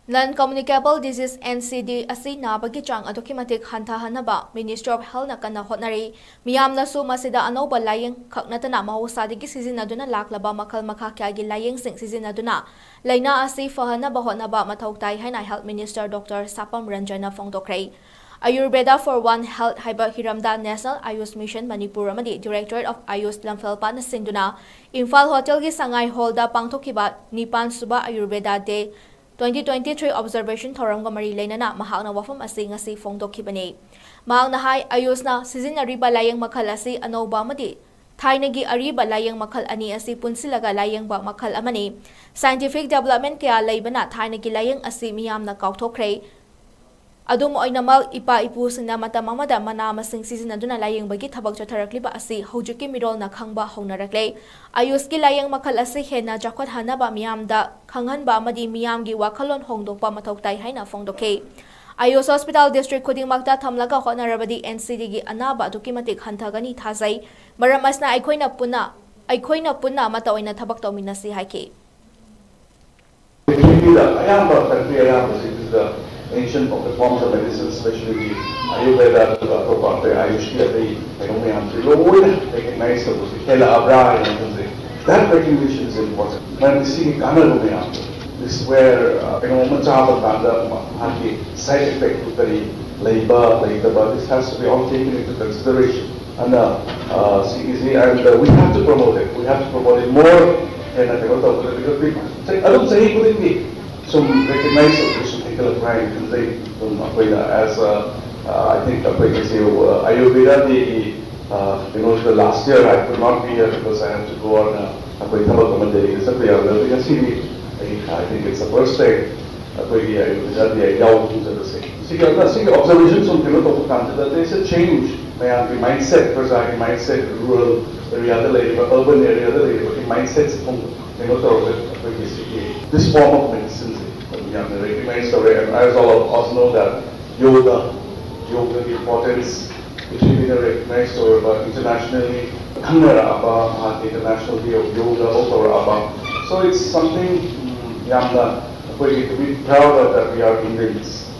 Non-communicable disease (NCD) asi nabagi chang aduki matik hanthahanaba Ministry of Health na kanna hotnari miyamna su masida anoba layeng khaknatana mahusadigi sizinaduna laklaba makal makha kyagi layeng sing sizinaduna laina asi fahanaba hotnaba mathautai haina Health Minister Dr. Sapam Ranjana Phongdokhrei. Ayurveda for One Health haiba hiramda National Ayush Mission Manipur amadi Directorate of Ayush lamfelpa na sinduna Imphal Hotel gi Sangai Hall da pangthokiba Nipan Suba Ayurveda Day 2023 observation thoramga mari leinana mahakna wafam asi ngasi phongdokhibani mahakna hai ayusna sizinariba layeng makhal asi anoba amadi thainagi ariba layeng makhal ani asi punsilaga layeng ba makhal amani scientific development kya leibana thainagi layeng asi miyamna kauthokhrei adum oinamal ipa ipu singna mata mamada mana masing sizinaduna layeng bagi thabak chotharakliba asi hojiki mirol na khangba haunarakle ayush ki layeng makhal asi hena jakhot hanaba miyamda khanghanba amadi miyamgi wakhalon hongdokpa mathautai haina phongdokhe Ayush Hospital District khudingmakta thamlaga honarabadi NCD gi anaba adukimatik hanthagani thazai maram asna aikoina punna mata oina thabak tawminasi haike ancient forms of medicine, especially the Ayurveda, Ayush, recognize that recognition is important. When we see this is where side effect of the labor, this has to be all taken into consideration. And we have to promote it. We have to promote it more. And I don't say it couldn't be some recognize pride as I think Ayurveda the last year I could not be here because I had to go on I think it's the first time observations from that there is a change the mindset rural area urban area but mindsets this form of medicine recognized already. As all of us know that yoga, the importance, which has been recognized internationally, International Day of Yoga, so it's something we need to be proud of that we are Indians.